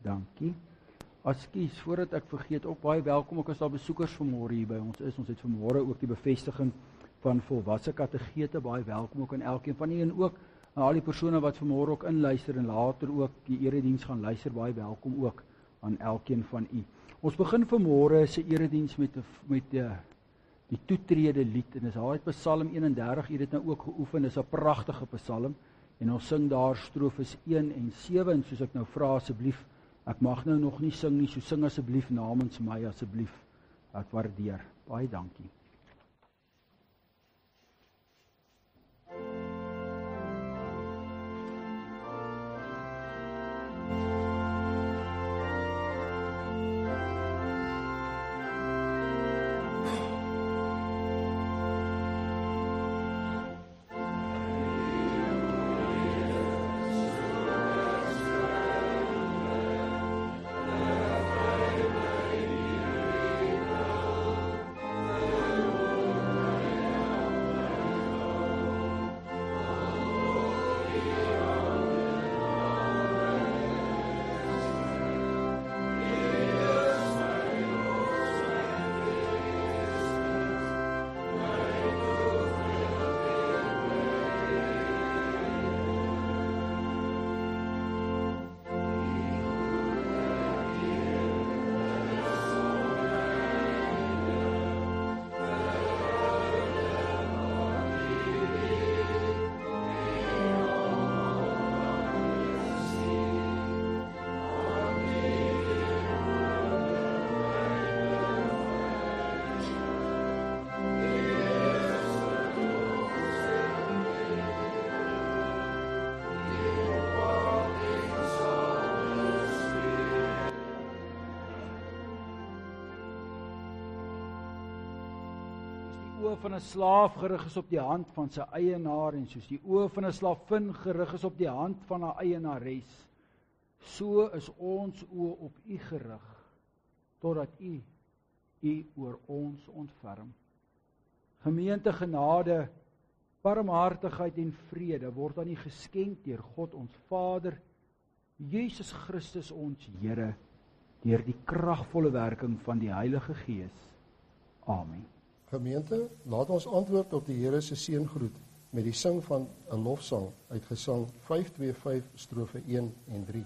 Dankie. Askies, voordat ek vergeet, ook baie welkom ook as daar besoekers vanmôre hier by ons is. Ons het vanmôre ook die bevestiging van volwasse kategete, baie welkom ook aan elkeen van julle en ook aan al die persone wat vanmôre ook inluister en later ook die erediens gaan luister, baie welkom ook aan elkeen van u. Ons begin vanmôre se erediens met die toetrede lied en dis uit Psalm 31, jy het dit nou ook geoefen, dis 'n pragtige psalm en ons sing daar strofes 1 en 7 en soos ek nou vra asseblief, ek mag nou nog nie sing nie, so sing asseblief namens my asseblief, ek waardeer, baie dankie. Van 'n slaaf gerig is op die hand van sy eienaar en soos die oë van 'n slavin gerig is op die hand van haar eienares, so is ons oë op u gerig, totdat u oor ons ontferm. Gemeente, genade, barmhartigheid en vrede word aan u geskenk deur God ons Vader, Jesus Christus ons Here, deur die kragvolle werking van die Heilige Gees. Amen. Gemeente, laat ons antwoord op die Here se seëngroet met die sing van 'n lofsang uit Gesang 525 strofe 1 en 3.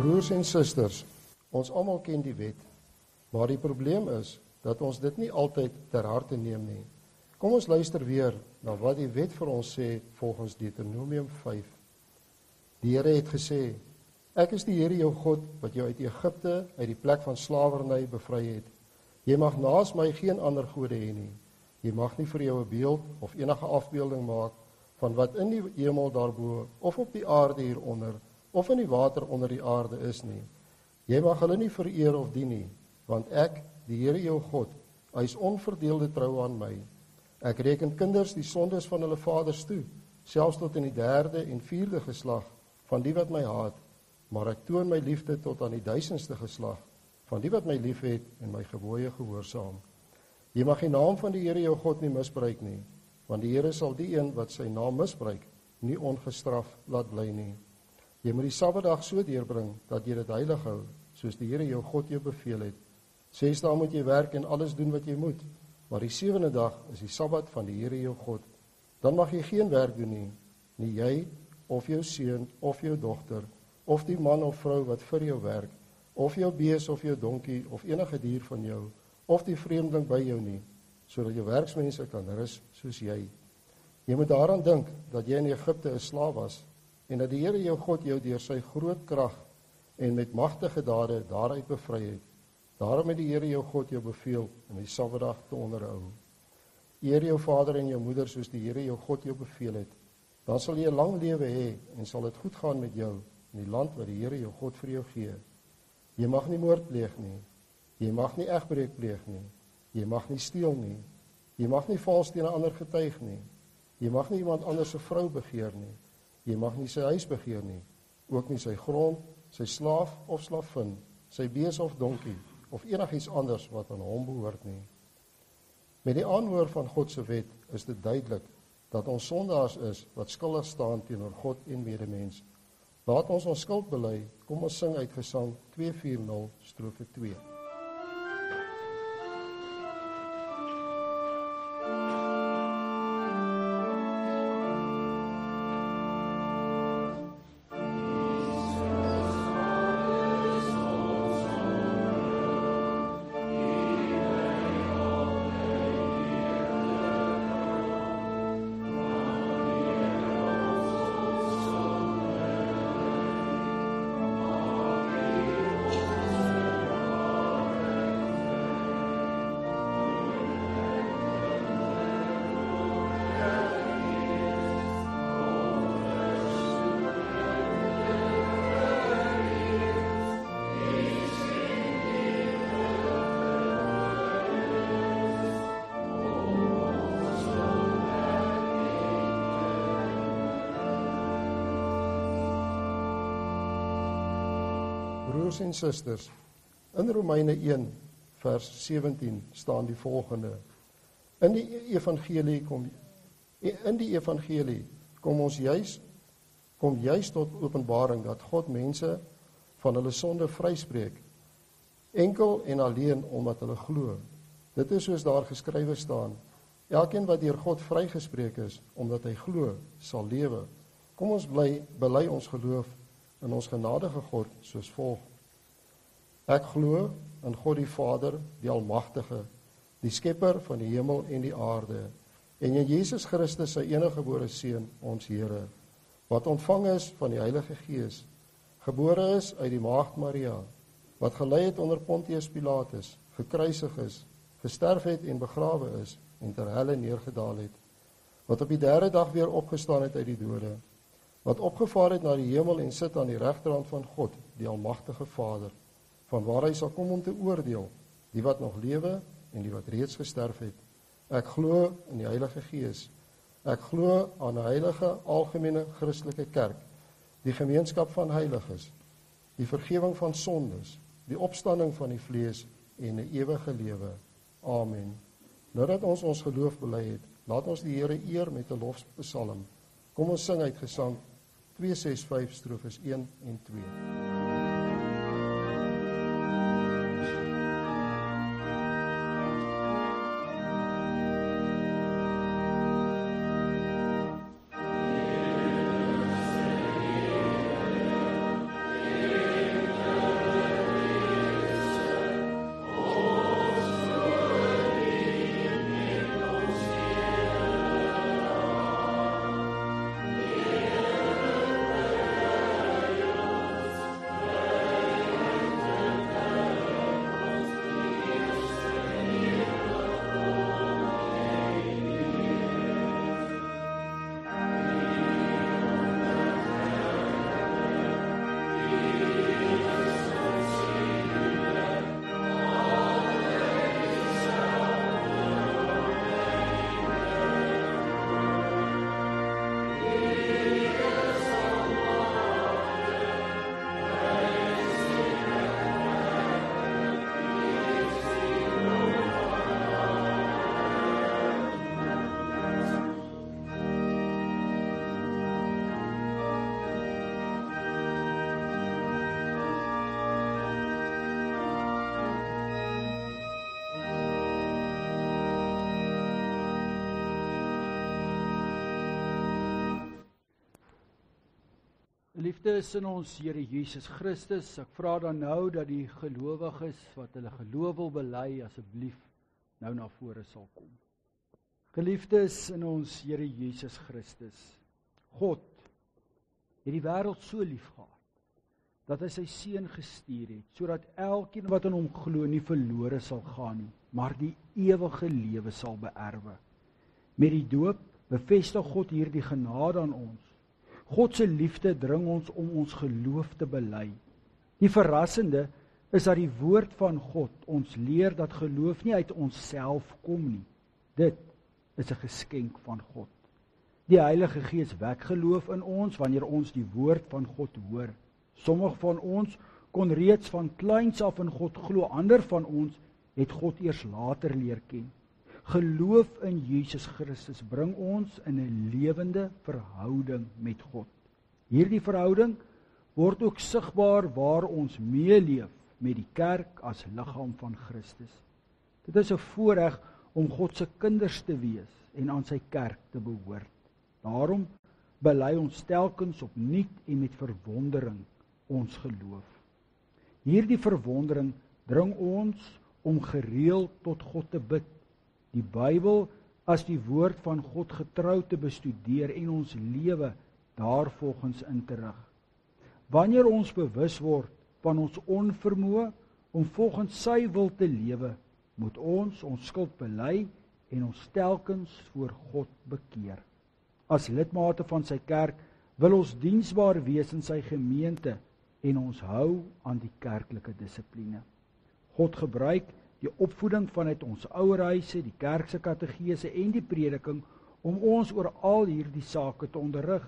Broers en susters, ons almal ken die wet, maar die probleem is dat ons dit nie altyd ter harte neem nie. Kom ons luister weer na wat die wet vir ons sê volgens Deuteronomium 5. Die Here het gesê: Ek is die Here jou God wat jou uit Egipte, uit die plek van slawerny bevry het. Jy mag naas my geen ander gode hê nie. Jy mag nie vir jou 'n beeld of enige afbeelding maak van wat in die hemel daarbo of op die aarde hieronder of in die water onder die aarde is nie. Jy mag hulle nie vereer of dien nie, want ek, die Here jou God, hy is onverdeelde trou aan my. Ek reken kinders die sondes van hulle vaders toe, selfs tot in die 3de en 4de geslag van die wat my haat, maar ek toon my liefde tot aan die 1000ste geslag van die wat my liefhet en my gebooie gehoorsaam. Jy mag die naam van die Here jou God nie misbruik nie, want die Here sal die een wat sy naam misbruik, nie ongestraf laat bly nie. Jy moet die Sabbatdag so deurbring, dat jy dit heilig hou, soos die Here jou God jou beveel het. 6 dae moet jy werk en alles doen wat jy moet, maar die 7de dag is die Sabbat van die Here jou God. Dan mag jy geen werk doen nie, nie jy, of jou seun, of jou dogter, of die man of vrou wat vir jou werk, of jou bees of jou donkie, of enige dier van jou, of die vreemdeling by jou nie, sodat jou werksmense kan rus soos jy. Jy moet daaraan dink, dat jy in Egipte 'n slaaf was, en dat die Here jou God jou deur sy groot krag en met magtige dade daaruit bevry het. Daarom het die Here jou God jou beveel om die Sabbatdag te onderhou. Eer jou vader en jou moeder soos die Here jou God jou beveel het. Dan sal jy 'n lang lewe hê en sal dit goed gaan met jou in die land wat die Here jou God vir jou gee. Jy mag nie moord pleeg nie. Jy mag nie egbreek pleeg nie. Jy mag nie steel nie. Jy mag nie vals teen 'n ander getuig nie. Jy mag nie iemand anders se vrou begeer nie. Jy mag nie sy huis begeer nie. Ook nie sy grond, sy slaaf of slavin, sy bees of donkie of enigiets anders wat aan hom behoort nie. Met die aanhoor van God se wet is dit duidelik dat ons sondaars is wat skuldig staan teenoor God en medemens. Laat ons skuld bely. Kom ons sing uit Gesang 240 strofe 2. Broers en susters, in Romeine 1 vers 17 staan die volgende: In die evangelie kom juis tot openbaring dat God mense van hulle sonde vryspreek, enkel en alleen omdat hulle glo. Dit is soos daar geskrywe staan: Elkeen wat deur God vrygespreek is, omdat hy glo, sal lewe. Kom ons bely ons geloof in ons genadige God soos volg. Ek glo in God die Vader, die Almagtige, die Skepper van die hemel en die aarde, en in Jesus Christus, sy eniggebore Seun, ons Here, wat ontvang is van die Heilige Gees, gebore is uit die Maagd Maria, wat gelei het onder Pontius Pilatus, gekruisig is, gesterf het en begrawe is, en ter helle neergedaal het, wat op die 3de dag weer opgestaan het uit die dode, wat opgevaar het na die hemel en sit aan die regterhand van God, die Almagtige Vader, van waar hy sal kom om te oordeel, die wat nog lewe en die wat reeds gesterf het. Ek glo in die Heilige Gees. Ek glo aan 'n heilige, algemene Christelike kerk, die gemeenskap van heiliges, die vergifnis van sondes, die opstanding van die vlees en 'n ewige lewe. Amen. Nadat ons ons geloof bely het, laat ons die Here eer met 'n lofpsalm. Kom ons sing uit Gesang 265 strofes 1 en 2. Geliefdes in ons Here Jesus Christus, ek vra dan nou dat die gelowiges wat hulle geloof wil bely, asseblief nou na vore sal kom. Geliefdes in ons Here Jesus Christus, God het die wêreld so lief gehad, dat hy sy seun gestuur het, sodat elkeen wat in hom glo nie verlore sal gaan nie, maar die ewige lewe sal beerwe. Met die doop bevestig God hierdie genade aan ons. God se liefde dring ons om ons geloof te bely. Die verrassende is dat die woord van God ons leer dat geloof nie uit onsself kom nie. Dit is 'n geskenk van God. Die Heilige Gees wek geloof in ons wanneer ons die woord van God hoor. Sommige van ons kon reeds van kleins af in God glo, ander van ons het God eers later leer ken. Geloof in Jesus Christus bring ons in 'n lewende verhouding met God. Hierdie verhouding word ook sigbaar waar ons meeleef met die kerk as liggaam van Christus. Dit is 'n voorreg om God se kinders te wees en aan sy kerk te behoort. Daarom bely ons telkens opnuut en met verwondering ons geloof. Hierdie verwondering dring ons om gereeld tot God te bid, die Bybel as die woord van God getrou te bestudeer en ons lewe daarvolgens in te rig. Wanneer ons bewus word van ons onvermoë om volgens sy wil te lewe, moet ons skuld bely en ons telkens voor God bekeer. As lidmate van sy kerk wil ons diensbaar wees in sy gemeente en ons hou aan die kerklike dissipline. God gebruik die opvoeding vanuit ons ouerhuise, die kerk se katekese en die prediking om ons oor al hierdie sake te onderrig.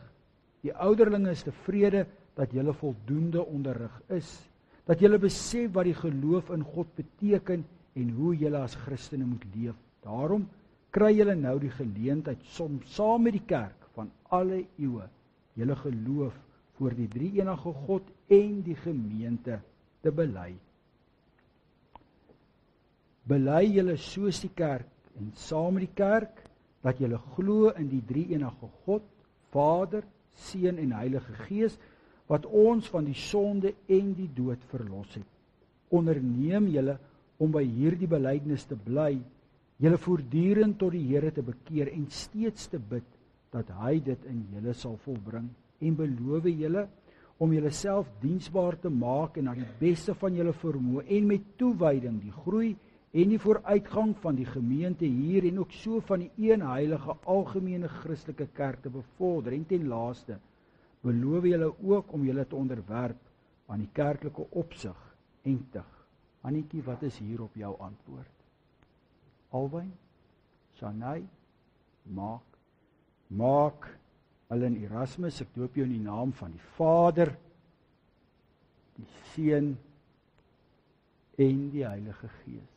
Die ouderlinge is tevrede dat julle voldoende onderrig is, dat julle besef wat die geloof in God beteken en hoe julle as Christene moet leef. Daarom kry julle nou die geleentheid om saam met die kerk van alle eeue julle geloof voor die drie-enige God en die gemeente te bely. Bely julle soos die kerk en saam met die kerk dat julle glo in die drie-enige God, Vader, Seun en Heilige Gees, wat ons van die sonde en die dood verlos het. Onderneem julle om by hierdie belydenis te bly, julle voortdurend tot die Here te bekeer en steeds te bid dat hy dit in julle sal volbring, en beloof julle om julleself diensbaar te maak en na die beste van julle vermoë en met toewyding die groei en die vooruitgang van die gemeente hier en ook so van die een heilige algemene Christelike kerk te bevorder. En ten laaste beloof julle ook om julle te onderwerp aan die kerklike opsig en tug. Annetjie, wat is hier op jou antwoord? Alwyn, Shanay, Maak, Allen Erasmus, ek doop jou in die naam van die Vader, die Seun en die Heilige Gees.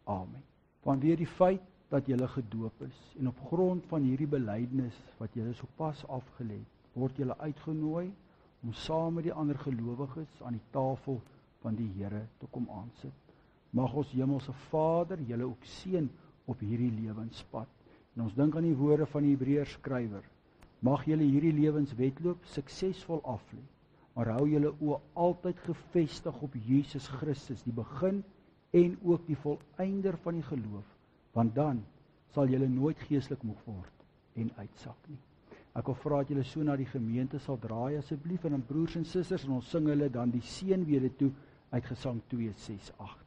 Amen. Vanweer die feit dat julle gedoop is en op grond van hierdie belydenis wat julle sopas afgelê het, word julle uitgenooi om saam met die ander gelowiges aan die tafel van die Here te kom aansit. Mag ons hemelse Vader julle ook seën op hierdie lewenspad. En ons dink aan die woorde van die Hebreërs skrywer. Mag julle hierdie lewenswedloop suksesvol aflê, maar hou julle oë altyd gefestig op Jesus Christus, die begin en ook die volëinder van die geloof, want dan sal julle nooit geestelik moeg word en uitsak nie. Ek wil vra dat julle so na die gemeente sal draai asseblief, en dan broers en susters, en ons sing hulle dan die seënbede toe uit Gesang 268.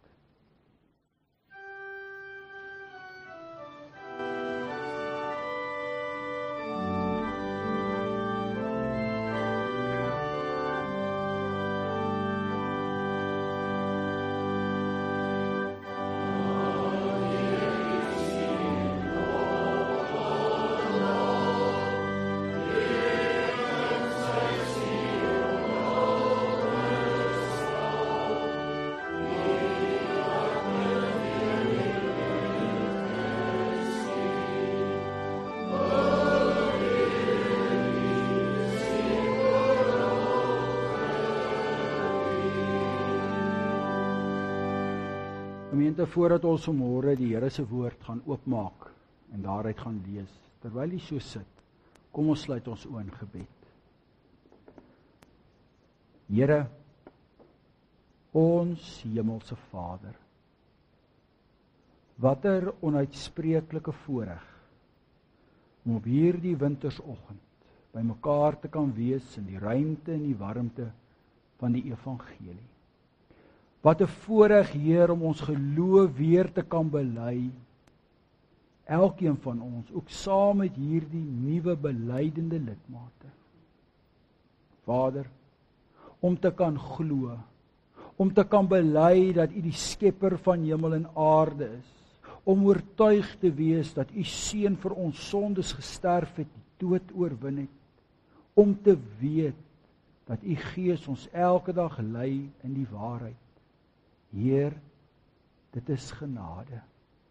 Gemeente, voordat ons vanmôre die Here se woord gaan oopmaak en daaruit gaan lees, terwyl jy so sit, kom ons sluit ons oë in gebed. Here, ons hemelse Vader, watter onuitspreeklike voorreg om op hierdie wintersoggend by mekaar te kan wees in die ruimte en die warmte van die evangelie. Wat 'n voorreg, Heer, om ons geloof weer te kan bely. Elkeen van ons, ook saam met hierdie nuwe belydende lidmate. Vader, om te kan glo, om te kan bely dat U die skepper van hemel en aarde is, om oortuig te wees dat U seun vir ons sondes gesterf het, die dood oorwin het, om te weet dat U Gees ons elke dag lei in die waarheid. Heer, dit is genade,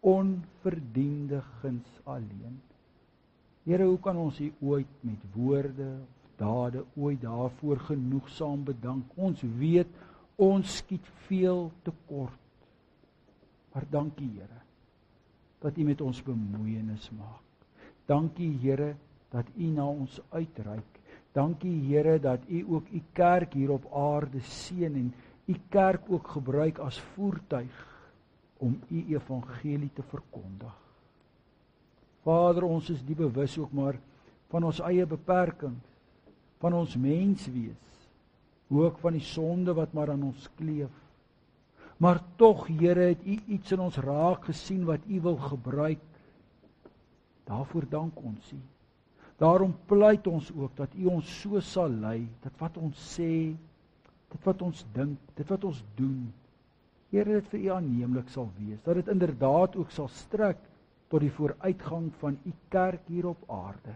onverdiende guns alleen. Here, hoe kan ons U ooit met woorde of dade ooit daarvoor genoegsaam bedank? Ons weet, ons skiet veel tekort. Maar dankie, Here, dat U met ons bemoeienis maak. Dankie, Here, dat U na ons uitreik. Dankie, Here, dat U ook U kerk hier op aarde seën en U kerk ook gebruik as voertuig om U evangelie te verkondig. Vader, ons is die bewus ook maar van ons eie beperkings, van ons menswees, ook van die sonde wat maar aan ons kleef. Maar tog, Here, het U iets in ons raak gesien wat U wil gebruik. Daarvoor dank ons U. Daarom pleit ons ook dat U ons so sal lei, dat wat ons sê, dit wat ons dink, dit wat ons doen, Here, dit vir U aanneemlik sal wees, dat dit inderdaad ook sal strek tot die vooruitgang van U kerk hier op aarde.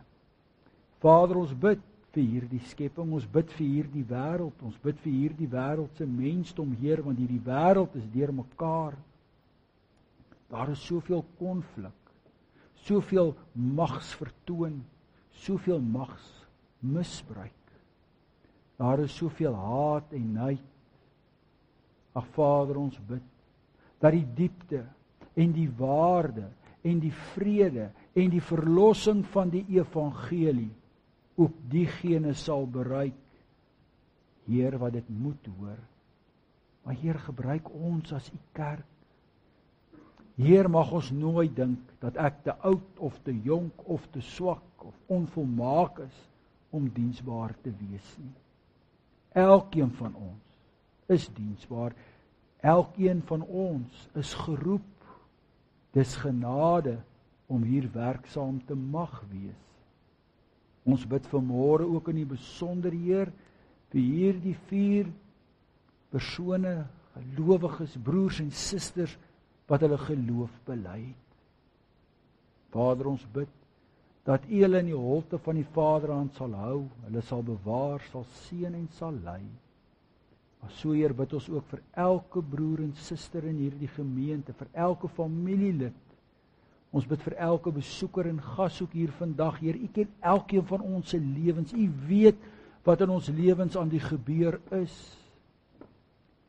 Vader, ons bid vir hierdie skepping, ons bid vir hierdie wêreld, ons bid vir hierdie wêreld se mensdom, Heer, want hierdie wêreld is deurmekaar. Daar is soveel konflik, soveel magsvertoon, soveel magsmisbruik. Daar is soveel haat en nait. Ag Vader, ons bid dat die diepte en die waarde en die vrede en die verlossing van die evangelie ook diegene sal bereik, Heer, wat dit moet hoor. Maar Heer, gebruik ons as U kerk. Heer, mag ons nooit dink dat ek te oud of te jonk of te swak of onvolmaak is om diensbaar te wees nie. Elkeen van ons is diensbaar. Elkeen van ons is geroep. Dis genade om hier werksaam te mag wees. Ons bid vanmôre ook in die besonder, Heer, vir hierdie 4 persone, gelowiges, broers en susters, wat hulle geloof bely het. Vader, ons bid dat U hulle in die holte van die Vaderhand sal hou, hulle sal bewaar, sal seën en sal lei. Maar so, Heer, bid ons ook vir elke broer en suster in hierdie gemeente, vir elke familielid. Ons bid vir elke besoeker en gas ook hier vandag, Heer. U ken elkeen van ons se lewens. U weet wat in ons lewens aan die gebeur is.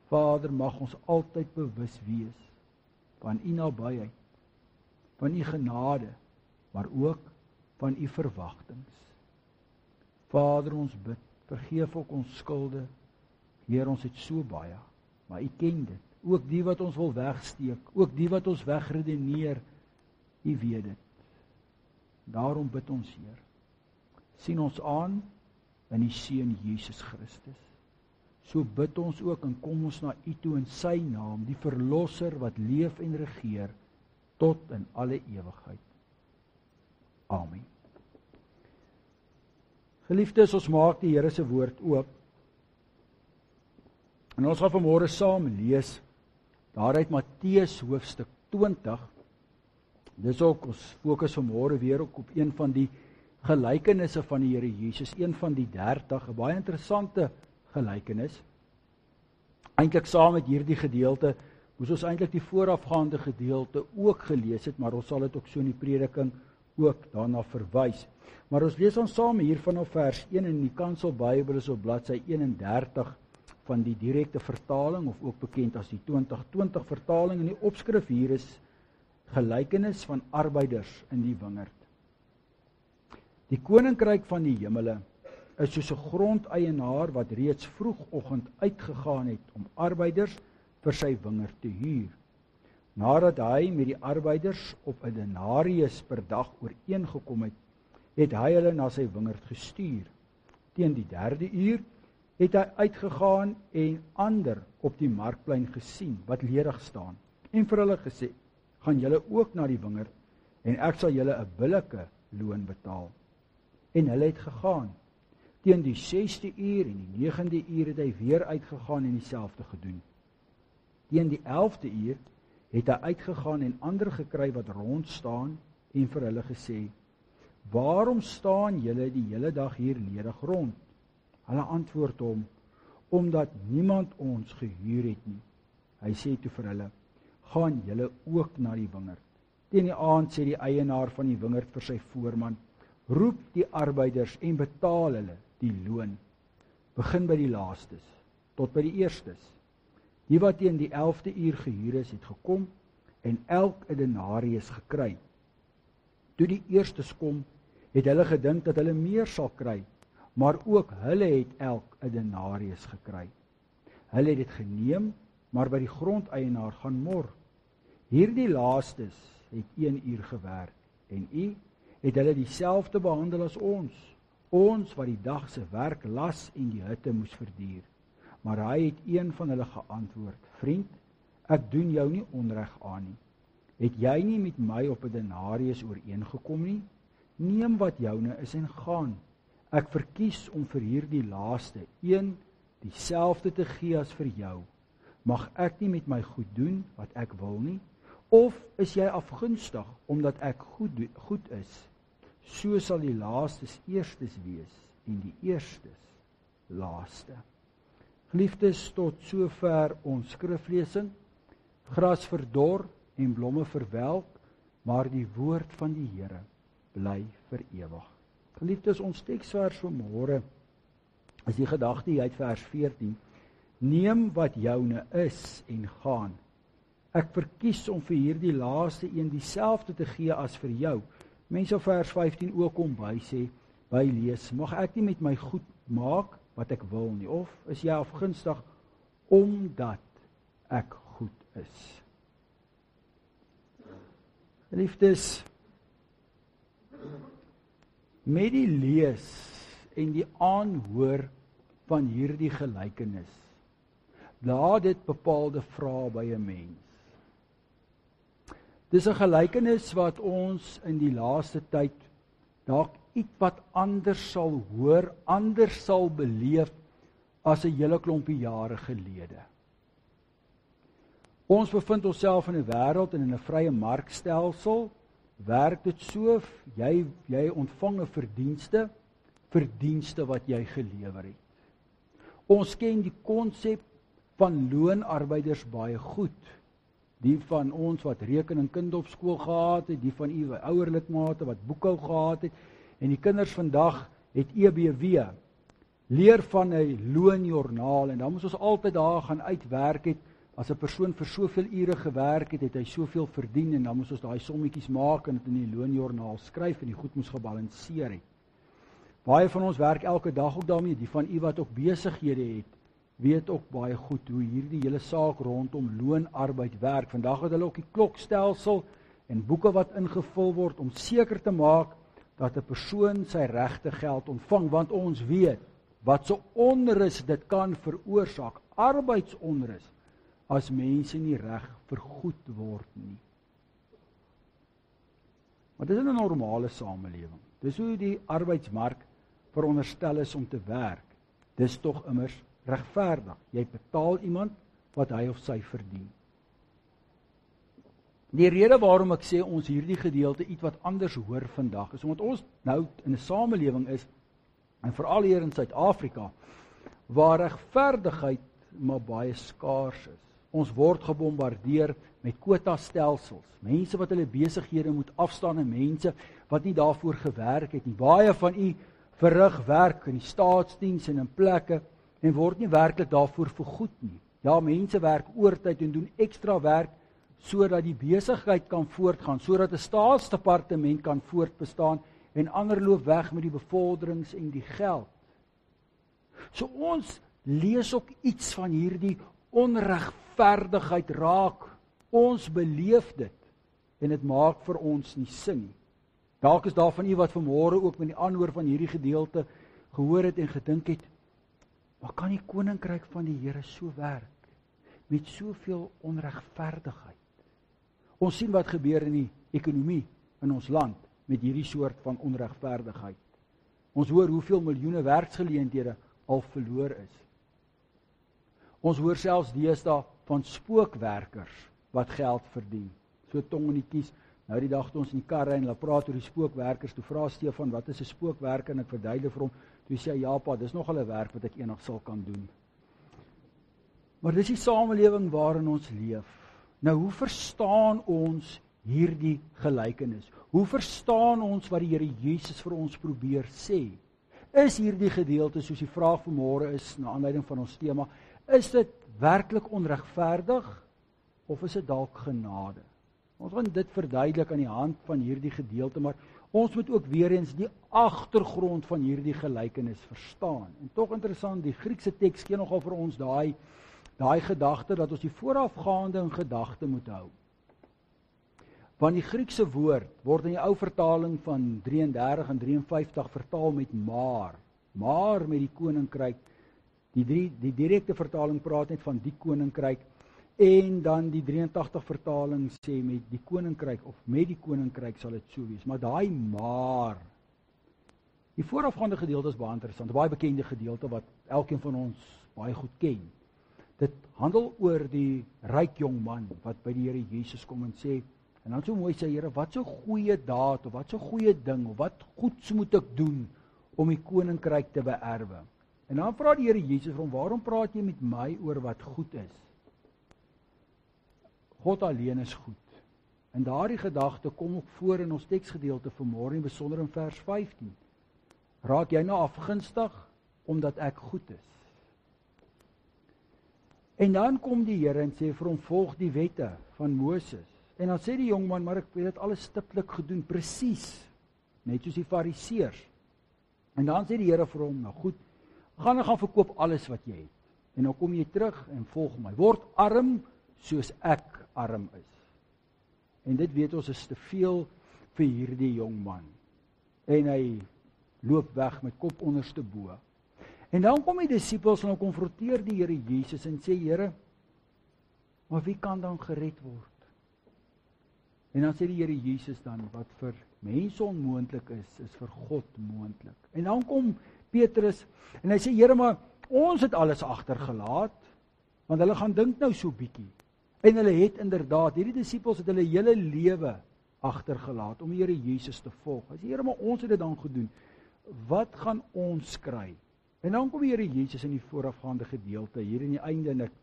Vader, mag ons altyd bewus wees van U nabyheid, van U genade, maar ook van U verwagtings. Vader, ons bid, vergeef ook ons skulde. Heer, ons het so baie, maar U ken dit. Ook die wat ons wil wegsteek, ook die wat ons wegredeneer, U weet dit. Daarom bid ons, Heer, sien ons aan in U Seun Jesus Christus. So bid ons ook en kom ons na U toe in Sy naam, die Verlosser wat leef en regeer tot in alle ewigheid. Amen. Geliefdes, ons maak die Here se woord oop. En ons gaan vanmôre saam lees daaruit Matteus hoofstuk 20. Dis ook, ons fokus vanmôre weer ook op een van die gelykenisse van die Here Jesus, een van die 30, 'n baie interessante gelykenis. Eintlik saam met hierdie gedeelte moes ons eintlik die voorafgaande gedeelte ook gelees het, maar ons sal dit ook so in die prediking ook daarna verwys. Maar ons lees ons saam hier vanaf vers 1 in die Kansel Bybel is op bladsy 31 van die direkte vertaling, of ook bekend as die 2020 vertaling, en die opskrif hier is gelykenis van arbeiders in die wingerd. Die koninkryk van die hemele is soos 'n grondeienaar wat reeds vroegoggend uitgegaan het om arbeiders vir sy wingerd te huur. Nadat hy met die arbeiders op 'n denarius per dag ooreengekom het, het hy hulle na sy wingerd gestuur. Teen die 3de uur het hy uitgegaan en ander op die markplein gesien wat ledig staan en vir hulle gesê, gaan julle ook na die wingerd en ek sal julle 'n billike loon betaal. En hulle het gegaan. Teen die 6de uur en die 9de uur het hy weer uitgegaan en dieselfde gedoen. Teen die 11de uur het hy uitgegaan en ander gekry wat rond staan en vir hulle gesê, waarom staan julle die hele dag hier ledig rond? Hulle antwoord hom, omdat niemand ons gehuur het nie. Hy sê toe vir hulle, gaan julle ook na die wingerd. Teen die aand sê die eienaar van die wingerd vir sy voorman, roep die arbeiders en betaal hulle die loon. Begin by die laastes, tot by die eerstes. Die wat teen die 11de uur gehuur is, het gekom en elk 'n denarius gekry. Toe die eerstes kom, het hulle gedink dat hulle meer sal kry, maar ook hulle het elk 'n denarius gekry. Hulle het dit geneem, maar by die grondeienaar gaan mor. Hierdie laastes het 1 uur gewerk, en u het hulle dieselfde behandel as ons wat die dag se werk las en die hitte moes verduur. Maar hy het een van hulle geantwoord, vriend, ek doen jou nie onreg aan nie. Het jy nie met my op 'n denarius ooreengekom nie? Neem wat joune is en gaan. Ek verkies om vir hierdie laaste een dieselfde te gee as vir jou. Mag ek nie met my goed doen wat ek wil nie? Of is jy afgunstig omdat ek goed is? So sal die laastes eerstes wees en die eerstes laaste. Geliefdes, tot sover ons skriflesing. Gras verdor en blomme verwelk, maar die woord van die Here bly vir ewig. Geliefdes, ons teksvers vanmôre is die gedagte hier uit vers 14. Neem wat joune is en gaan. Ek verkies om vir hierdie laaste een dieselfde te gee as vir jou. Mense op vers 15 ook kom by lees, mag ek nie met my goed maak wat ek wil nie, of is jy afgunstig omdat ek goed is. Liefdes, met die lees en die aanhoor van hierdie gelykenis, laat dit bepaalde vrae by 'n mens. Dis 'n gelykenis wat ons in die laaste tyd dalk iets wat anders sal hoor, anders sal beleef as 'n hele klompie jare gelede. Ons bevind onsself in 'n wêreld en in 'n vrye markstelsel. Werk dit so, jy ontvang 'n verdienste wat jy gelewer het. Ons ken die konsep van loonarbeiders baie goed. Die van ons wat rekening kind op skool gehad het, die van u ouerlidmate wat boekhou gehad het, en die kinders vandag het EBW, leer van 'n loonjoernaal, en dan moet ons altyd daar gaan uitwerk het, as 'n persoon vir soveel ure gewerk het, het hy soveel verdien, en dan moet ons daai sommetjies maak en dit in die loonjoernaal skryf, en die goed moes gebalanseer het. Baie van ons werk elke dag ook daarmee, die van u wat ook besighede het, weet ook baie goed hoe hierdie hele saak rondom loonarbeid werk. Vandag het hulle ook die klokstelsel en boeke wat ingevul word om seker te maak dat 'n persoon sy regte geld ontvang, want ons weet wat so onrus dit kan veroorsaak, arbeidsonrus, as mense nie reg vergoed word nie. Maar dis in 'n normale samelewing. Dis hoe die arbeidsmark veronderstel is om te werk. Dis tog immers regverdig. Jy betaal iemand wat hy of sy verdien. Die rede waarom ek sê ons hierdie gedeelte iets wat anders hoor vandag, is omdat ons nou in 'n samelewing is, en veral hier in Suid-Afrika, waar regverdigheid maar baie skaars is. Ons word gebombardeer met kwotastelsels, mense wat hulle besighede moet afstaan en mense wat nie daarvoor gewerk het nie. Baie van u verrig werk in die staatsdiens en in plekke en word nie werklik daarvoor vergoed nie. Ja, mense werk oortyd en doen ekstra werk sodat die besigheid kan voortgaan, sodat 'n staatsdepartement kan voortbestaan en ander loop weg met die bevorderings en die geld. So ons lees ook iets van hierdie onregverdigheid raak. Ons beleef dit en dit maak vir ons nie sin nie. Dalk is daar van u wat vanmôre ook met die aanhoor van hierdie gedeelte gehoor het en gedink het, maar kan die koninkryk van die Here so werk met soveel onregverdigheid? Ons sien wat gebeur in die ekonomie in ons land met hierdie soort van onregverdigheid. Ons hoor hoeveel miljoene werksgeleenthede al verloor is. Ons hoor selfs deesdae van spookwerkers wat geld verdien. So tong in die kies. Nou die dag toe ons in die kar ry en hulle praat oor die spookwerkers, toe vra Stefan, wat is 'n spookwerker? En ek verduidelik vir hom, toe sê hy, ja pa, dis nogal 'n werk wat ek eendag sal kan doen. Maar dis die samelewing waarin ons leef. Nou, hoe verstaan ons hierdie gelykenis? Hoe verstaan ons wat die Here Jesus vir ons probeer sê? Is hierdie gedeelte, soos die vraag vanmôre is, na aanleiding van ons tema, is dit werklik onregverdig, of is dit dalk genade? Ons gaan dit verduidelik aan die hand van hierdie gedeelte, maar ons moet ook weer eens die agtergrond van hierdie gelykenis verstaan. En tog interessant, die Griekse teks gee nogal vir ons daai gedagte dat ons die voorafgaande in gedagte moet hou. Want die Griekse woord word in die ou vertaling van 33 en 53 vertaal met maar. Maar met die koninkryk, die direkte vertaling praat net van die koninkryk, en dan die 83 vertaling sê met die koninkryk, of met die koninkryk sal dit so wees. Maar daai maar, die voorafgaande gedeelte is baie interessant, 'n baie bekende gedeelte wat elkeen van ons baie goed ken. Dit handel oor die ryk jong man wat by die Here Jesus kom en sê, en dan so mooi sê, Here, wat so goeie daad, of wat so goeie ding, of wat goeds moet ek doen om die koninkryk te beerwe? En dan vra die Here Jesus vir hom, waarom praat jy met my oor wat goed is? God alleen is goed. En daardie gedagte kom ook voor in ons teksgedeelte vanmôre, en besonder in vers 15. Raak jy nou afgunstig omdat ek goed is? En dan kom die Here en sê vir hom, volg die wette van Moses. En dan sê die jongman, maar ek het dit alles stiptelik gedoen, presies, net soos die fariseërs. En dan sê die Here vir hom, nou goed, gaan verkoop alles wat jy het. En dan kom jy terug en volg my. Word arm soos ek arm is. En dit weet ons is te veel vir hierdie jong man. En hy loop weg met kop onderste bo. En dan kom die disippels en dan konfronteer die Here Jesus en sê, Here, maar wie kan dan gered word? En dan sê die Here Jesus dan, wat vir mense onmoontlik is vir God moontlik. En dan kom Petrus en hy sê, Here, maar ons het alles agtergelaat, want hulle gaan dink nou so bietjie. En hulle het inderdaad, hierdie disippels het hulle hele lewe agtergelaat om die Here Jesus te volg. Hy sê, Here, maar ons het dit dan gedoen. Wat gaan ons kry? En dan kom die Here Jesus in die voorafgaande gedeelte, hier in die einde, en ek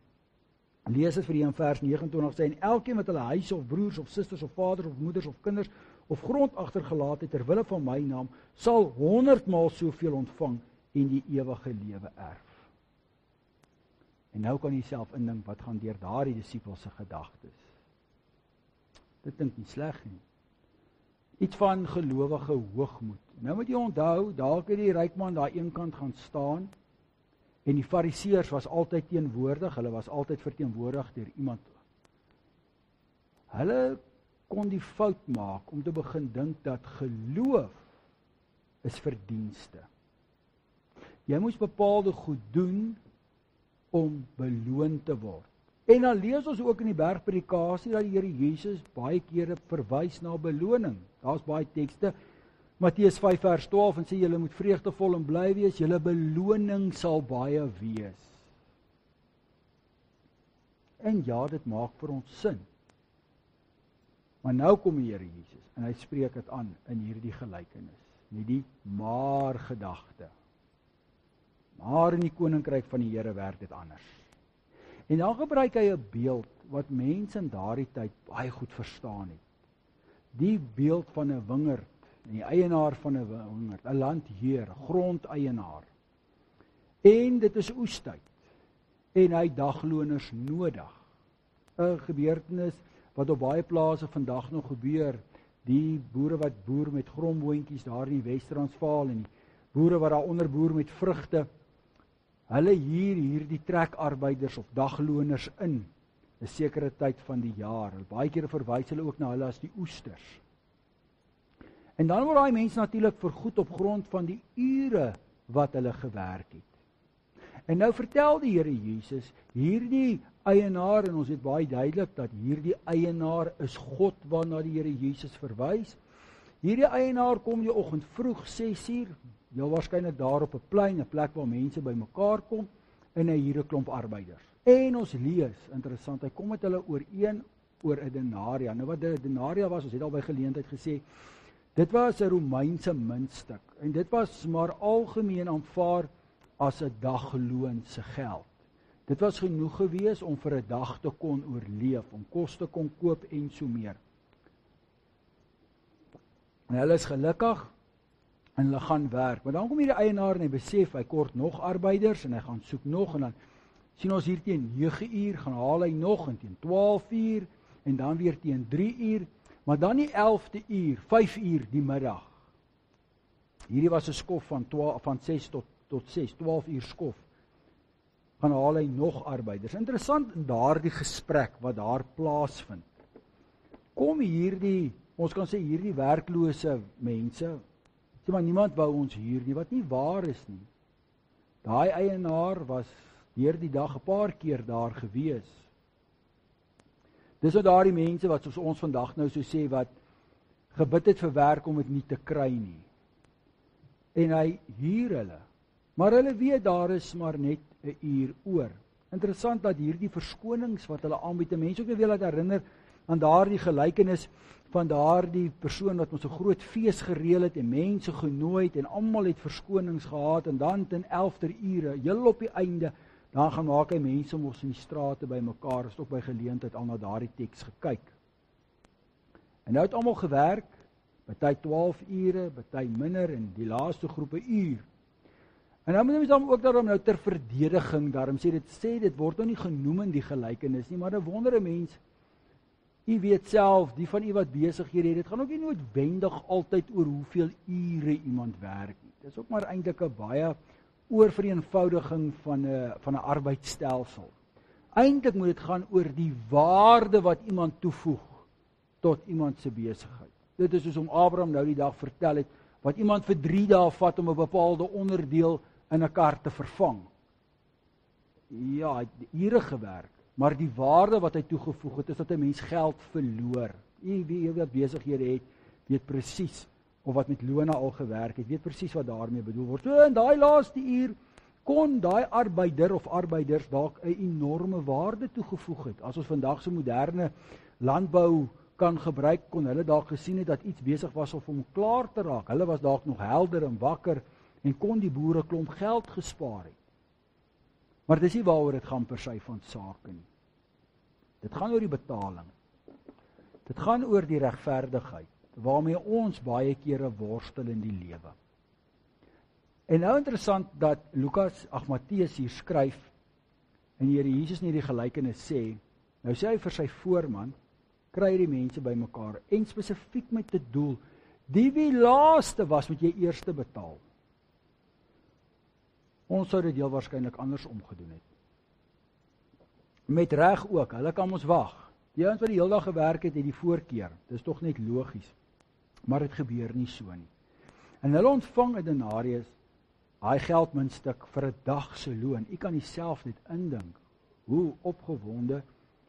lees dit vir die in vers 29, sê, en elkeen wat hulle huis of broers of susters of vaders of moeders of kinders of grond agtergelaat het ter wille van my naam, sal 100 maal soveel ontvang en die ewige lewe erf. En nou kan jy self indink wat gaan deur daardie disippels se gedagtes. Dit dink nie sleg nie. Iets van gelowige hoogmoed. Nou moet jy onthou, dalk het die ryk man daar een kant gaan staan, en die fariseërs was altyd teenwoordig, hulle was altyd verteenwoordig deur iemand. Hulle kon die fout maak om te begin dink dat geloof is verdienste. Jy moes bepaalde goed doen om beloon te word. En dan lees ons ook in die bergpredikasie dat die Here Jesus baie kere verwys na beloning. Daar's baie tekste. Matteus 5 vers 12 en sê julle moet vreugdevol en bly wees, julle beloning sal baie wees. En ja, dit maak vir ons sin. Maar nou kom die Here Jesus en hy spreek dit aan in hierdie gelykenis, met die maar gedagte. Maar in die koninkryk van die Here werk dit anders. En dan gebruik hy 'n beeld wat mense in daardie tyd baie goed verstaan het. Die beeld van 'n wingerd, en die eienaar van 'n wingerd, 'n landheer, grondeienaar. En dit is oestyd. En hy dagloners nodig. 'n Gebeurtenis wat op baie plase vandag nog gebeur. Die boere wat boer met gromboontjies daar in die Wes-Transvaal en die boere wat daaronder boer met vrugte. hulle hierdie trekarbeiders of dagloners in 'n sekere tyd van die jaar. Baie kere verwys hulle ook na hulle as die oesters. En dan word daai mense natuurlik vergoed op grond van die ure wat hulle gewerk het. En nou vertel die Here Jesus, hierdie eienaar, en ons het baie duidelik dat hierdie eienaar is God waarna die Here Jesus verwys. Hierdie eienaar kom die oggend vroeg 6:00, heel waarskynlik daar op 'n plein, 'n plek waar mense bymekaar kom, en hy huur 'n klomp arbeiders. En ons lees, interessant, hy kom met hulle ooreen oor 'n denaria. Nou wat 'n denaria was, ons het al by geleentheid gesê, dit was 'n Romeinse muntstuk, en dit was maar algemeen aanvaar as 'n dagloon se geld. Dit was genoeg gewees om vir 'n dag te kon oorleef, om kos te kon koop en so meer. En hulle is gelukkig, en hulle gaan werk. Maar dan kom hierdie eienaar en hy besef, hy kort nog arbeiders, en hy gaan soek nog, en dan sien ons hier teen 9:00, gaan haal hy nog, en teen 12:00, en dan weer teen 3:00, maar dan die 11de uur, 5:00 die middag. Hierdie was 'n skof van 6 tot 6, 12 uur skof. Gaan haal hy nog arbeiders. Interessant in daardie gesprek wat daar plaasvind. Kom hierdie, ons kan sê hierdie werklose mense, sê maar niemand wou ons huur nie, wat nie waar is nie. Daai eienaar was deur die dag 'n paar keer daar gewees. Dis nou daardie mense wat soos ons vandag nou so sê, wat gebid het vir werk om dit nie te kry nie. En hy huur hulle. Maar hulle weet daar is maar net 'n uur oor. Interessant dat hierdie verskonings wat hulle aanbied, mense ook weer laat herinner aan daardie gelykenis van daardie persoon wat ons 'n groot fees gereël het en mense genooi het en almal het verskonings gehad, en dan ten 11de ure, heel op die einde, dan gaan maak hy mense mos in die strate bymekaar. Ons het ook by geleentheid al na daardie teks gekyk. En nou het almal gewerk, party 12 ure, party minder, en die laaste groep 'n uur. En nou moet ons dan ook daarom nou ter verdediging, daarom sê dit word nou nie genoem in die gelykenis nie, maar dan wonder 'n mens, u weet self, die van u wat besighede het, dit gaan ook nie noodwendig altyd oor hoeveel ure iemand werk nie. Dit is ook maar eintlik 'n baie oorvereenvoudiging van 'n arbeidsstelsel. Eintlik moet dit gaan oor die waarde wat iemand toevoeg tot iemand se besigheid. Dit is soos om Abraham nou die dag vertel het, wat iemand vir 3 dae vat om 'n bepaalde onderdeel in 'n kar te vervang. Ja, hy het ure gewerk, maar die waarde wat hy toegevoeg het, is dat 'n mens geld verloor. Wie wat besighede het, weet presies, of wat met lone al gewerk het, weet presies wat daarmee bedoel word. So in daai laaste uur kon daai arbeider of arbeiders dalk 'n enorme waarde toegevoeg het. As ons vandag so moderne landbou kan gebruik, kon hulle dalk gesien het dat iets besig was om klaar te raak. Hulle was dalk nog helder en wakker en kon die boere klomp geld gespaar het. Maar dis nie waaroor dit gaan per se van sake nie. Dit gaan oor die betaling. Dit gaan oor die regverdigheid, waarmee ons baie kere worstel in die lewe. En nou interessant dat Matteus hier skryf, en die Here Jesus nie die gelykenis sê, nou sê hy vir sy voorman, kry die mense bymekaar, en spesifiek met 'n doel, die wie laaste was, moet jy eerste betaal. Ons sou dit heel waarskynlik anders omgedoen het. Met reg ook, hulle kan ons wag. Die ouens wat die hele dag gewerk het, het die voorkeur. Dis tog net logies. Maar dit gebeur nie so nie. En hulle ontvang 'n denarius, daai geldmuntstuk vir 'n dag se loon. U kan jouself net indink hoe opgewonde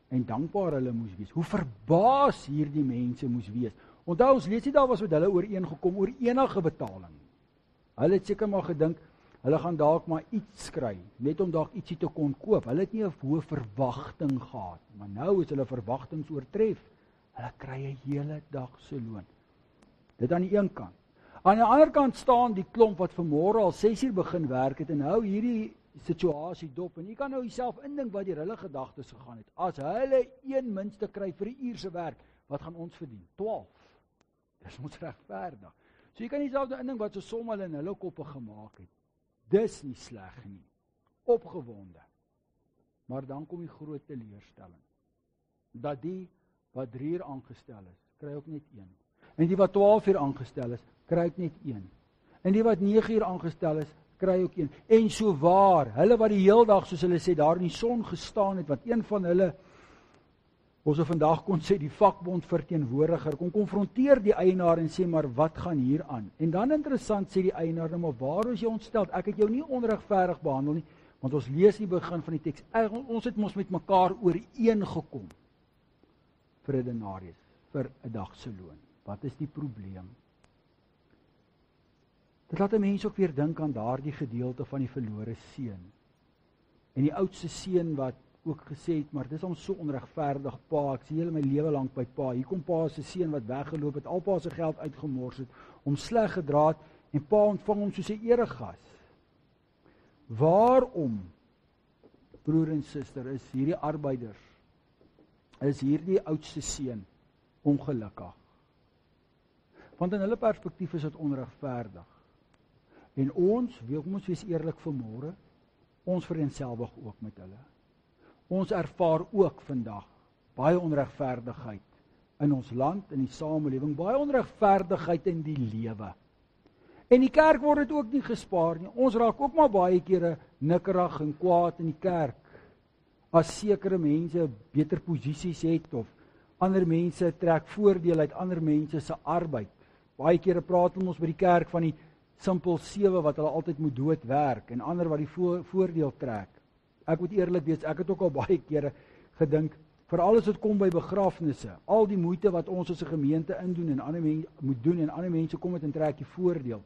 en dankbaar hulle moes wees. Hoe verbaas hierdie mense moes wees. Onthou, ons lees nie daar was met hulle ooreengekom oor enige betaling. Hulle het seker maar gedink, hulle gaan dalk maar iets kry, net om dalk ietsie te kon koop. Hulle het nie 'n hoë verwagting gehad, maar nou is hulle verwagtings oortref. Hulle kry 'n hele dag se loon. Dit aan die een kant. Aan die ander kant staan die klomp wat vanmôre al 6:00 begin werk het en hou hierdie situasie dop. En jy kan nou jouself indink wat deur hulle gedagtes gegaan het. As hulle 1 muntstuk kry vir 'n uur se werk, wat gaan ons verdien? 12. Dis ons regverdig. So jy kan jouself nou indink wat so som hulle in hulle koppe gemaak het. Dis nie sleg nie. Opgewonde. Maar dan kom die groot teleurstelling. Dat die wat 3 uur aangestel is, kry ook net 1. En die wat 12 uur aangestel is, kry ook net 1. En die wat 9 uur aangestel is, kry ook een. En so waar, hulle wat die heel dag, soos hulle sê, daar in die son gestaan het, wat een van hulle, ons vandag kon sê, die vakbond verteenwoordiger, kon konfronteer die eienaar en sê, maar wat gaan hier aan? En dan interessant sê die eienaar, nou maar waar is jy ontstel? Ek het jou nie onregverdig behandel nie, want ons lees die begin van die teks, ons het mos met mekaar ooreengekom vir 'n denarius, vir 'n dag se loon. Wat is die probleem? Dit laat 'n mens ook weer dink aan daardie gedeelte van die verlore seun. En die oudste seun wat ook gesê het, maar dis ons so onregverdig, pa, ek sien hele my lewe lank by pa, hier kom pa se seun wat weggeloop het, al pa se geld uitgemors het, hom sleg gedra het, en pa ontvang hom soos 'n eregas. Waarom, broer en suster, is hierdie arbeiders, is hierdie oudste seun ongelukkig? Want in hulle perspektief is dit onregverdig. En ons wees eerlik vanmôre, ons vereenselwig ook met hulle. Ons ervaar ook vandag baie onregverdigheid in ons land, in die samelewing, baie onregverdigheid in die lewe. En die kerk word dit ook nie gespaar nie. Ons raak ook maar baie kere nikkerig en kwaad in die kerk, as sekere mense beter posisies het, of ander mense trek voordeel uit ander mense se arbeid. Baie kere praat ons by die kerk van die simpel 7 wat hulle altyd moet doodwerk, en ander wat die voordeel trek. Ek moet eerlik wees, ek het ook al baie kere gedink, veral as dit kom by begrafnisse, al die moeite wat ons as 'n gemeente indoen en ander mense moet doen, en ander mense kom met en trek die voordeel.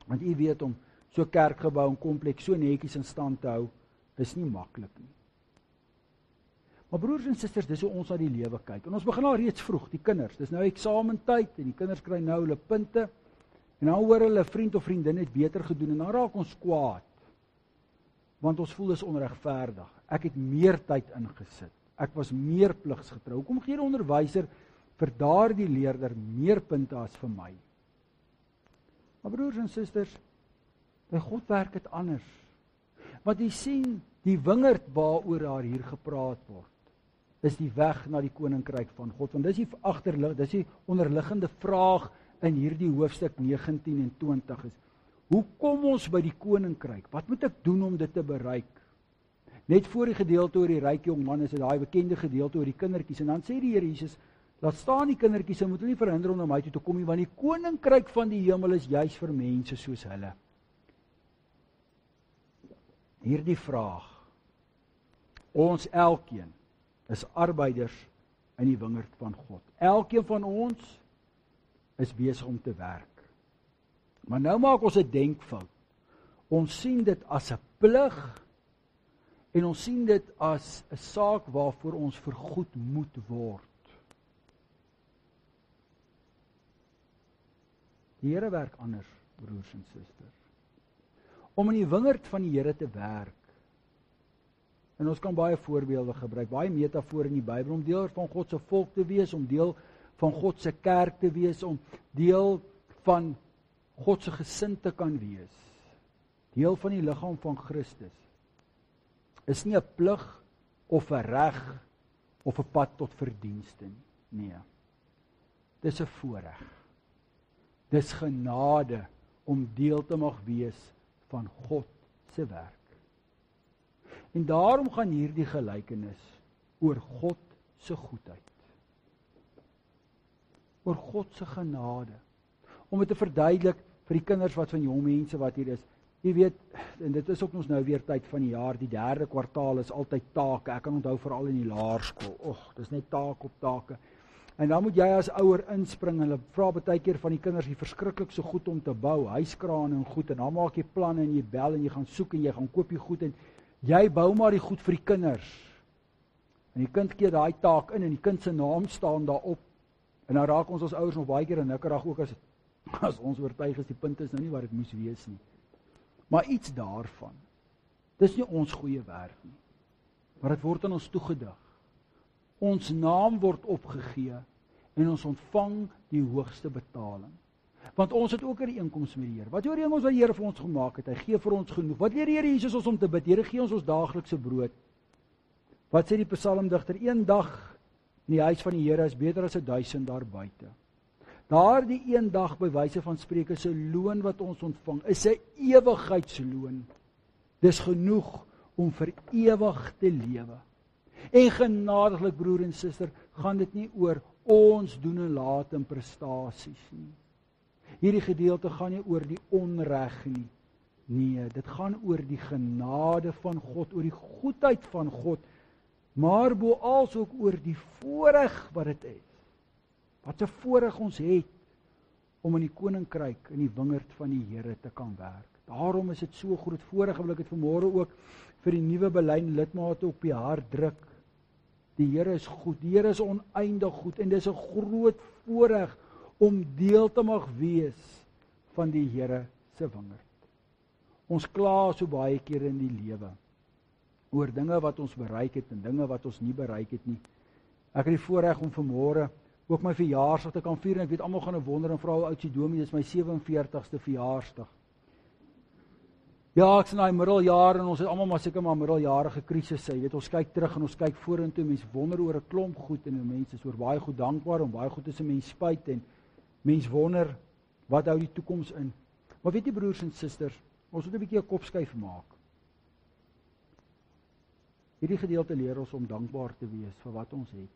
Want u weet, om so kerkgebou en kompleks so netjies in stand te hou, is nie maklik nie. Maar broers en susters, dis hoe ons na die lewe kyk. En ons begin al reeds vroeg, die kinders. Dis nou eksamentyd en die kinders kry nou hulle punte. En dan hoor hulle vriend of vriendin het beter gedoen en dan raak ons kwaad. Want ons voel dis onregverdig. Ek het meer tyd ingesit. Ek was meer pligsgetrou. Hoekom gee die onderwyser vir daardie leerder meer punte as vir my? Maar broers en susters, by God werk dit anders. Want jy sien, die wingerd waaroor daar hier gepraat word, is die weg na die koninkryk van God. Want dis die onderliggende vraag in hierdie hoofstuk 19 en 20 is, hoe kom ons by die koninkryk? Wat moet ek doen om dit te bereik? Net voor die gedeelte oor die ryk jong man is dit daai bekende gedeelte oor die kindertjies, en dan sê die Here Jesus, laat staan die kindertjies, en moet hulle nie verhinder om na my toe te kom nie, want die koninkryk van die hemel is juis vir mense soos hulle. Hierdie vraag, ons elkeen is arbeiders in die wingerd van God. Elkeen van ons is besig om te werk. Maar nou maak ons 'n denkfout. Ons sien dit as 'n plig en ons sien dit as 'n saak waarvoor ons vergoed moet word. Die Here werk anders, broers en susters. Om in die wingerd van die Here te werk. En ons kan baie voorbeelde gebruik, baie metafore in die Bybel, om deel van God se volk te wees, om deel van God se kerk te wees, om deel van God se gesin te kan wees. Deel van die liggaam van Christus. Is nie 'n plig of 'n reg of 'n pad tot verdienste nie. Nee. Dis 'n voorreg. Dis genade om deel te mag wees van God se werk. En daarom gaan hierdie gelykenis oor God se goedheid. Oor God se genade. Om dit te verduidelik vir die kinders wat van jong mense wat hier is. Jy weet, en dit is ook ons nou weer tyd van die jaar, die 3de kwartaal is altyd take. Ek kan onthou veral in die laerskool. Dis net taak op take. En dan moet jy as ouer inspring, en hulle vra baie keer van die kinders die verskriklik so goed om te bou, huiskrane en goed, en dan maak jy planne en jy bel en jy gaan soek en jy gaan koop die goed en jy bou maar die goed vir die kinders. En die kind keer daai taak in en die kind se naam staan daarop. En dan raak ons as ouers nog baie keer in nikkerig ook as ons oortuig is die punt is nou nie wat dit moes wees nie. Maar iets daarvan. Dis nie ons goeie werk nie. Maar dit word aan ons toegedig. Ons naam word opgegee en ons ontvang die hoogste betaling. Want ons het ook 'n ooreenkoms met die Here. Wat ooreenkoms wat die Here vir ons gemaak het? Hy gee vir ons genoeg. Wat leer die Here Jesus ons om te bid? Here, gee ons daaglikse brood. Wat sê die psalmdigter? Een dag in die huis van die Here is beter as 1000 daar buite. Daardie een dag by wyse van spreke is 'n loon wat ons ontvang, is 'n ewigheidsloon. Dis genoeg om vir ewig te lewe. En genadiglik, broer en suster, gaan dit nie oor ons doen en laat en prestasies nie. Hierdie gedeelte gaan nie oor die onreg nie. Nee, dit gaan oor die genade van God, oor die goedheid van God, maar boals ook oor die voorreg wat dit is. Wat 'n voorreg ons het om in die koninkryk, in die wingerd van die Here te kan werk. Daarom is dit so groot voorreg, wil ek dit vanmôre ook vir die nuwe Belyn lidmate op die hart druk. Die Here is goed, die Here is oneindig goed, en dis 'n groot voorreg om deel te mag wees van die Here se wingerd. Ons kla so baie kere in die lewe oor dinge wat ons bereik het en dinge wat ons nie bereik het nie. Ek het die voorreg om vanmôre ook my verjaarsdag te kan vier, en ek weet almal gaan 'n wonder en vra hoe oud is Domie, dis my 47ste verjaarsdag. Ja, ek sien daai middeljaar, en ons het almal maar seker maar middeljarige krisisse. Jy weet, ons kyk terug en ons kyk vorentoe, mense wonder oor 'n klomp goed, en mense is oor baie goed dankbaar, en baie goed is 'n mens spyt, en mens wonder wat hou die toekoms in. Maar weet jy, broers en susters, ons moet 'n bietjie 'n kopskuif maak. Hierdie gedeelte leer ons om dankbaar te wees vir wat ons het.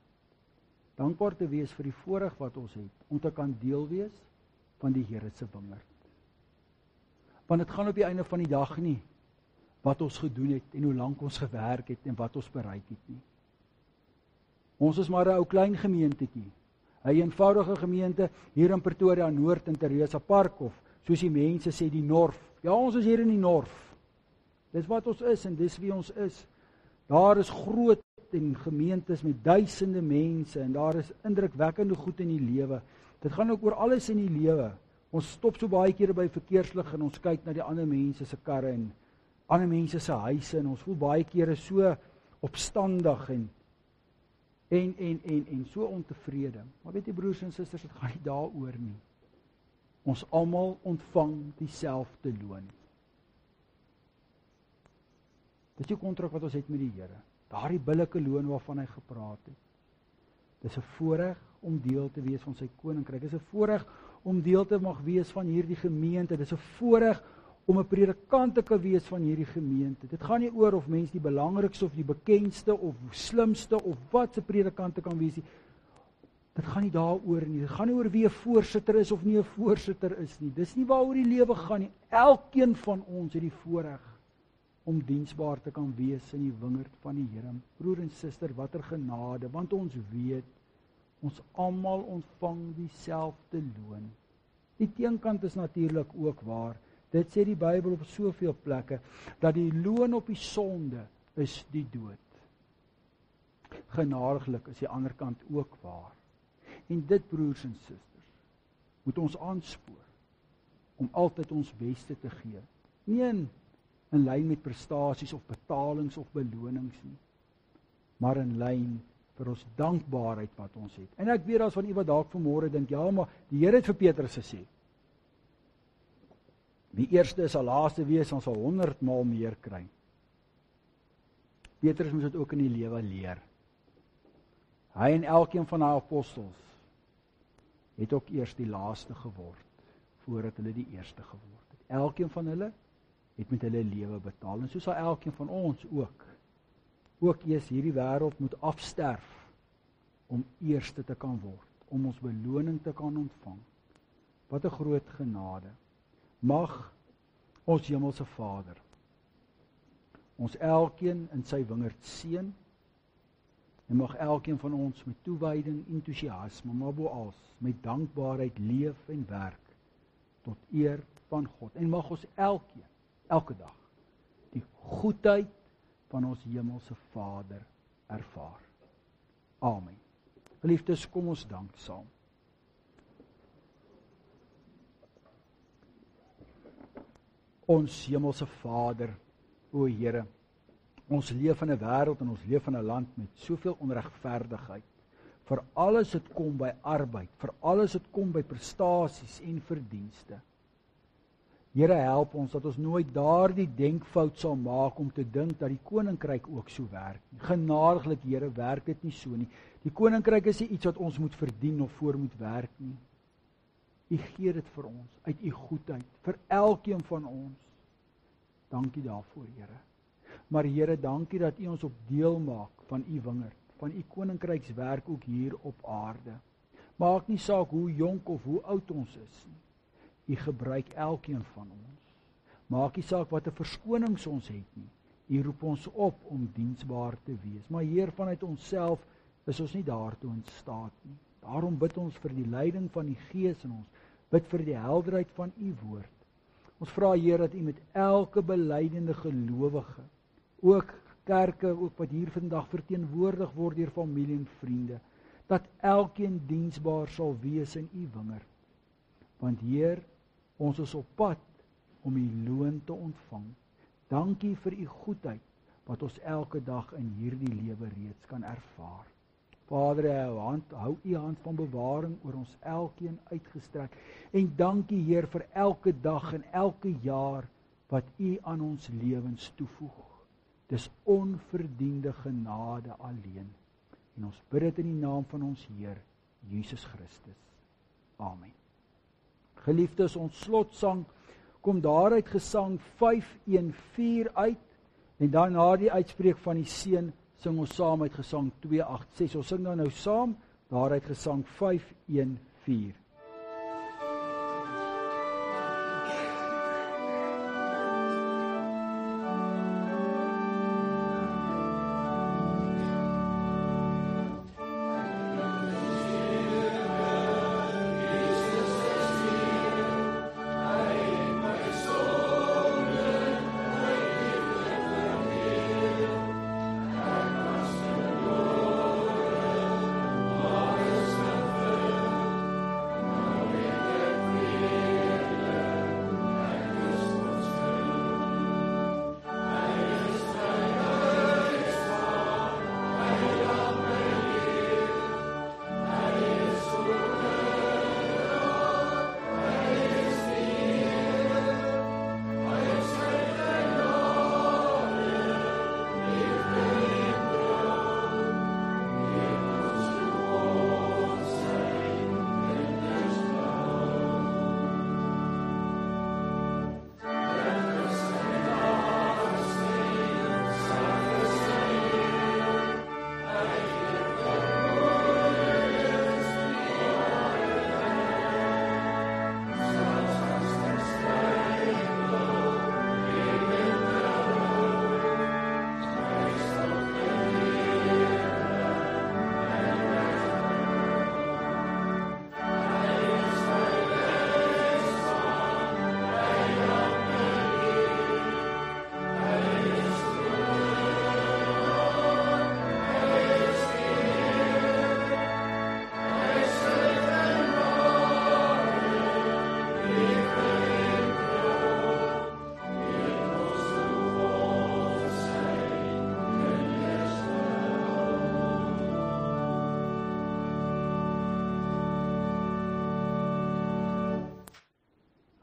Dankbaar te wees vir die voorreg wat ons het, om te kan deel wees van die Here se wingerd. Want dit gaan op die einde van die dag nie wat ons gedoen het, en hoe lank ons gewerk het, en wat ons bereik het nie. Ons is maar 'n ou klein gemeentetjie, 'n eenvoudige gemeente hier in Pretoria Noord in Teresa Park, of soos die mense sê, die Norf. Ja, ons is hier in die Norf. Dis wat ons is, en dis wie ons is. Daar is groot en gemeentes met duisende mense, en daar is indrukwekkende goed in die lewe. Dit gaan ook oor alles in die lewe. Ons stop so baie kere by verkeerslig, en ons kyk na die ander mense se karre en ander mense se huise, en ons voel baie kere so opstandig en so ontevrede. Maar weet jy, broers en susters, dit gaan nie daaroor nie. Ons almal ontvang dieselfde loon. Dis die kontrak wat ons het met die Here. Daardie billike loon waarvan hy gepraat het. Dis 'n voorreg om deel te wees van sy koninkryk. Dis 'n voorreg om deel te mag wees van hierdie gemeente. Dis 'n voorreg om 'n predikant te kan wees van hierdie gemeente. Dit gaan nie oor of mens die belangrikste of die bekendste of slimste of wat se predikant te kan wees nie. Dit gaan nie daaroor nie. Dit gaan nie oor wie 'n voorsitter is of nie 'n voorsitter is nie. Dis nie waaroor die lewe gaan nie. Elkeen van ons het die voorreg om diensbaar te kan wees in die wingerd van die Here. Broer en suster, watter genade, want ons weet, ons almal ontvang dieselfde loon. Die teenkant is natuurlik ook waar. Dit sê die Bybel op soveel plekke, dat die loon op die sonde is die dood. Genadiglik is die ander kant ook waar. En dit, broers en susters, moet ons aanspoor om altyd ons beste te gee. Nie in lyn met prestasies of betalings of belonings nie, maar in lyn vir ons dankbaarheid wat ons het. En ek weet as van u wat dalk vanmôre dink, ja, maar die Here het vir Petrus gesê, wie eerste sal laaste wees, ons sal 100 maal meer kry. Petrus moes dit ook in die lewe leer. Hy en elkeen van die apostels het ook eers die laaste geword, voordat hulle die eerste geword het. Elkeen van hulle het met hulle lewe betaal, en so sal elkeen van ons ook eers hierdie wêreld moet afsterf, om eerste te kan word, om ons beloning te kan ontvang. Wat 'n groot genade. Mag ons hemelse Vader ons elkeen in sy wingerd seën, en mag elkeen van ons met toewyding, entoesiasme, maar boals met dankbaarheid leef en werk tot eer van God. En mag ons elkeen, elke dag, die goedheid van ons hemelse Vader ervaar. Amen. Geliefdes, kom ons dank saam. Ons hemelse Vader, o Here, ons leef in 'n wêreld en ons leef in 'n land met soveel onregverdigheid. Vir alles het kom by arbeid, vir alles het kom by prestasies en verdienste. Here, help ons dat ons nooit daardie denkfout sal maak om te dink dat die koninkryk ook so werk. Genadiglik, Here, werk dit nie so nie. Die koninkryk is nie iets wat ons moet verdien of voor moet werk nie. U gee dit vir ons, uit U goedheid, vir elkeen van ons. Dankie daarvoor, Here. Maar Here, dankie dat U ons op deel maak van U wingerd, van U koninkrykswerk ook hier op aarde. Maak nie saak hoe jonk of hoe oud ons is nie. U gebruik elkeen van ons. Maak nie saak wat 'n verskonings ons het nie. U roep ons op om diensbaar te wees. Maar Heer, vanuit onsself is ons nie daartoe in staat nie. Daarom bid ons vir die leiding van die Gees in ons. Bid vir die helderheid van U woord. Ons vra, Heer, dat U met elke belydenende gelowige, ook kerke, ook wat hier vandag verteenwoordig word deur familie en vriende, dat elkeen diensbaar sal wees in U wingerd. Want Heer, ons is op pad om U loon te ontvang. Dankie vir U goedheid, wat ons elke dag in hierdie lewe reeds kan ervaar. Vader, hou U hand van bewaring oor ons elkeen uitgestrek. En dankie, Heer, vir elke dag en elke jaar wat U aan ons lewens toevoeg. Dis onverdiende genade alleen. En ons bid dit in die naam van ons Heer, Jesus Christus. Amen. Geliefdes, ons slotsang kom daaruit Gesang 514 uit, en dan na die uitspreek van die seën, sing ons saam uit Gesang 286. Ons sing dan nou saam, daaruit Gesang 514.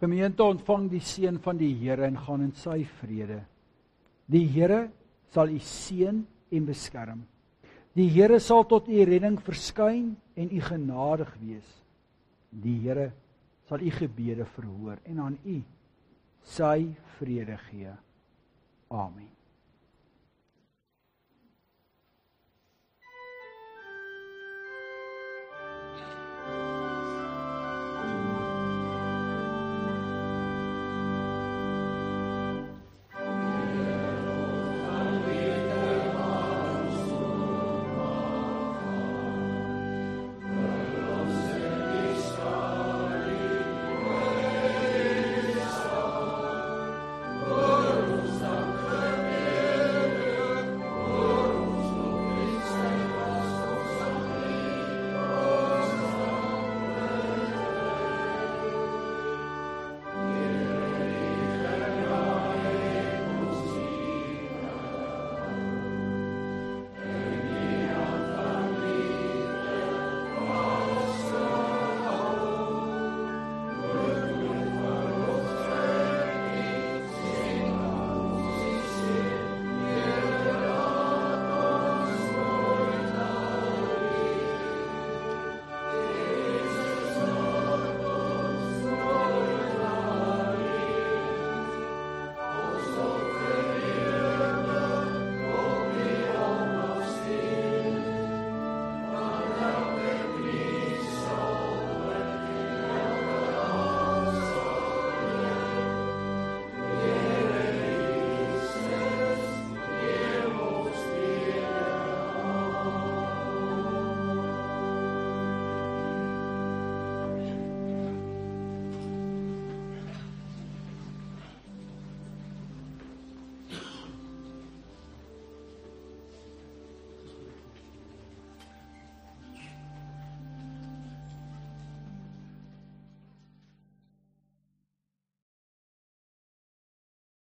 Gemeente, ontvang die seën van die Here en gaan in sy vrede. Die Here sal u seën en beskerm. Die Here sal tot u redding verskyn en u genadig wees. Die Here sal u gebede verhoor en aan u sy vrede gee. Amen.